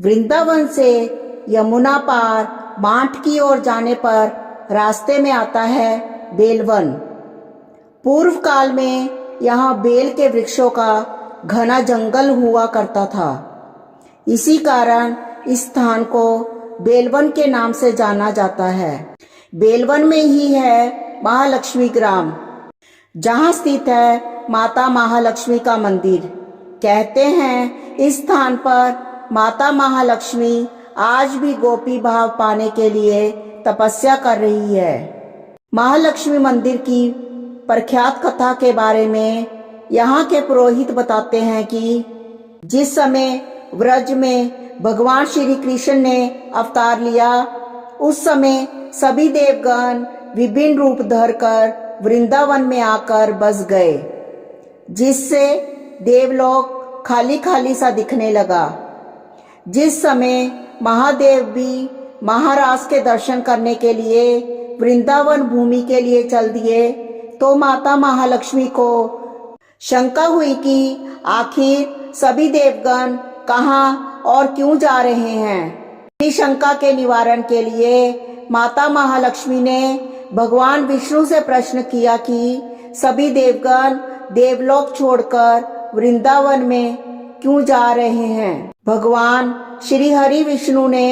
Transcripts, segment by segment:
वृंदावन से यमुना पार माठ की ओर जाने पर रास्ते में आता है बेलवन। पूर्व काल में यहाँ बेल के वृक्षों का घना जंगल हुआ करता था। इसी कारण इस स्थान को बेलवन के नाम से जाना जाता है। बेलवन में ही है महालक्ष्मी ग्राम, जहाँ स्थित है माता महालक्ष्मी का मंदिर। कहते हैं इस स्थान पर माता महालक्ष्मी आज भी गोपी भाव पाने के लिए तपस्या कर रही है। महालक्ष्मी मंदिर की प्रख्यात कथा के बारे में यहाँ के पुरोहित बताते हैं कि जिस समय व्रज में भगवान श्री कृष्ण ने अवतार लिया, उस समय सभी देवगण विभिन्न रूप धरकर वृंदावन में आकर बस गए, जिससे देवलोक खाली खाली सा दिखने लगा। जिस समय महादेव भी महाराज के दर्शन करने के लिए वृंदावन भूमि के लिए चल दिए, तो माता महालक्ष्मी को शंका हुई कि आखिर सभी देवगण कहाँ और क्यों जा रहे हैं। इस शंका के निवारण के लिए माता महालक्ष्मी ने भगवान विष्णु से प्रश्न किया कि सभी देवगण देवलोक छोड़कर वृंदावन में क्यों जा रहे हैं। भगवान श्री हरि विष्णु ने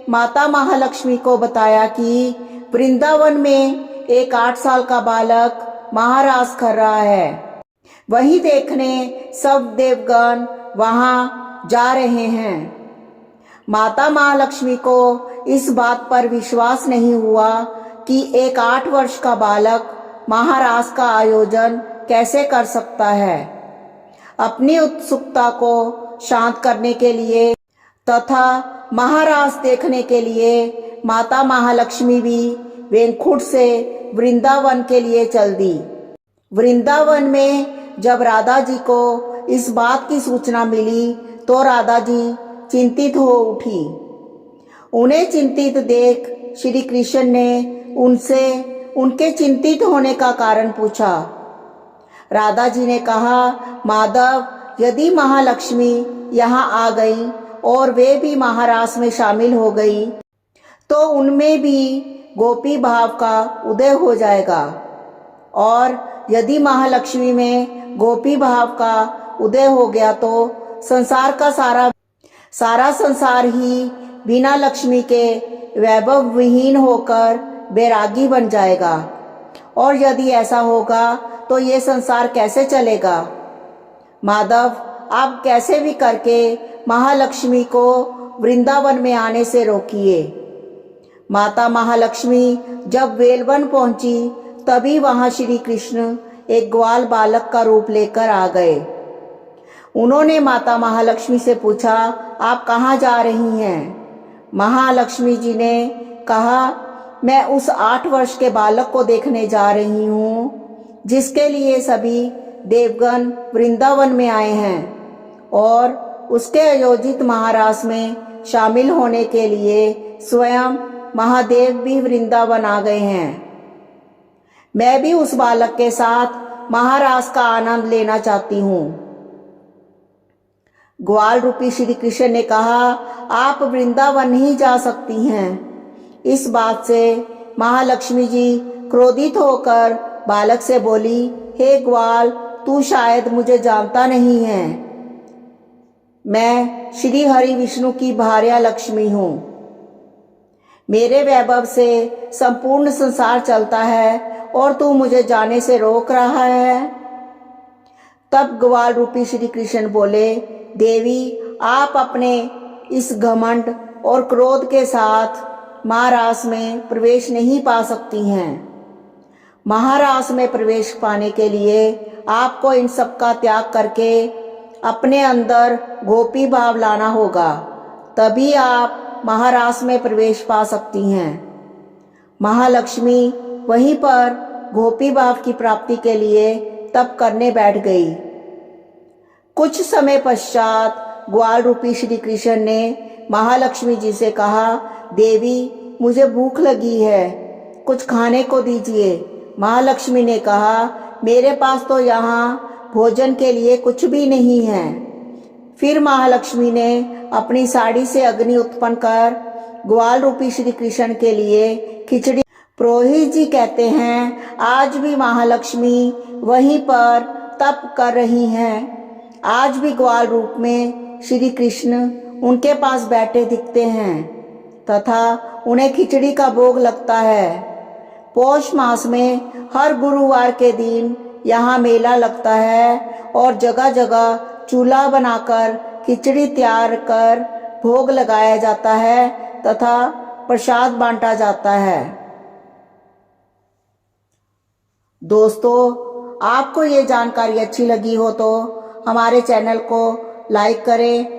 माता महालक्ष्मी को बताया कि वृंदावन में एक 8 साल का बालक महारास कर रहा है, वही देखने सब देवगण वहां जा रहे हैं। माता महालक्ष्मी को इस बात पर विश्वास नहीं हुआ कि एक 8 वर्ष का बालक महारास का आयोजन कैसे कर सकता है। अपनी उत्सुकता को शांत करने के लिए तथा महारास देखने के लिए माता महालक्ष्मी भी वेंकुट से वृंदावन के लिए चल दी। वृंदावन में जब राधा जी को इस बात की सूचना मिली तो राधा जी चिंतित हो उठी। उन्हें चिंतित देख श्री कृष्ण ने उनसे उनके चिंतित होने का कारण पूछा। राधा जी ने कहा, माधव, यदि महालक्ष्मी यहाँ आ गई और वे भी महारास में शामिल हो गई तो उनमें भी गोपी भाव का उदय हो जाएगा, और यदि महालक्ष्मी में गोपी भाव का उदय हो गया तो संसार का सारा संसार ही बिना लक्ष्मी के वैभव विहीन होकर बैरागी बन जाएगा, और यदि ऐसा होगा तो ये संसार कैसे चलेगा। माधव, आप कैसे भी करके महालक्ष्मी को वृंदावन में आने से रोकिए। माता महालक्ष्मी जब वेलवन पहुंची तभी वहां श्री कृष्ण एक ग्वाल बालक का रूप लेकर आ गए। उन्होंने माता महालक्ष्मी से पूछा, आप कहाँ जा रही हैं। महालक्ष्मी जी ने कहा, मैं उस 8 वर्ष के बालक को देखने जा रही हूँ जिसके लिए सभी देवगण वृंदावन में आए हैं, और उसके आयोजित महारास में शामिल होने के लिए स्वयं महादेव भी वृंदावन आ गए हैं। मैं भी उस बालक के साथ महारास का आनंद लेना चाहती हूँ। ग्वाल रूपी श्री कृष्ण ने कहा, आप वृंदावन ही जा सकती हैं। इस बात से महालक्ष्मी जी क्रोधित होकर बालक से बोली, हे ग्वाल, तू शायद मुझे जानता नहीं है। मैं श्री हरि विष्णु की भार्या लक्ष्मी हूँ। मेरे वैभव से संपूर्ण संसार चलता है और तू मुझे जाने से रोक रहा है। तब ग्वाल रूपी श्री कृष्ण बोले, देवी, आप अपने इस घमंड और क्रोध के साथ महारास में प्रवेश नहीं पा सकती हैं। महारास में प्रवेश पाने के लिए आपको इन सब का त्याग करके अपने अंदर गोपी भाव लाना होगा, तभी आप महारास में प्रवेश पा सकती हैं। महालक्ष्मी वहीं पर गोपी भाव की प्राप्ति के लिए तप करने बैठ गई। कुछ समय पश्चात ग्वाल रूपी श्री कृष्ण ने महालक्ष्मी जी से कहा, देवी, मुझे भूख लगी है, कुछ खाने को दीजिए। महालक्ष्मी ने कहा, मेरे पास तो यहाँ भोजन के लिए कुछ भी नहीं है। फिर महालक्ष्मी ने अपनी साड़ी से अग्नि उत्पन्न कर ग्वाल रूपी श्री कृष्ण के लिए खिचड़ी। पुरोहित जी कहते हैं आज भी महालक्ष्मी वहीं पर तप कर रही हैं। आज भी ग्वाल रूप में श्री कृष्ण उनके पास बैठे दिखते हैं तथा उन्हें खिचड़ी का भोग लगता है। पौष मास में हर गुरुवार के दिन यहाँ मेला लगता है और जगह जगह चूल्हा बनाकर खिचड़ी तैयार कर भोग लगाया जाता है तथा प्रसाद बांटा जाता है। दोस्तों, आपको ये जानकारी अच्छी लगी हो तो हमारे चैनल को लाइक करें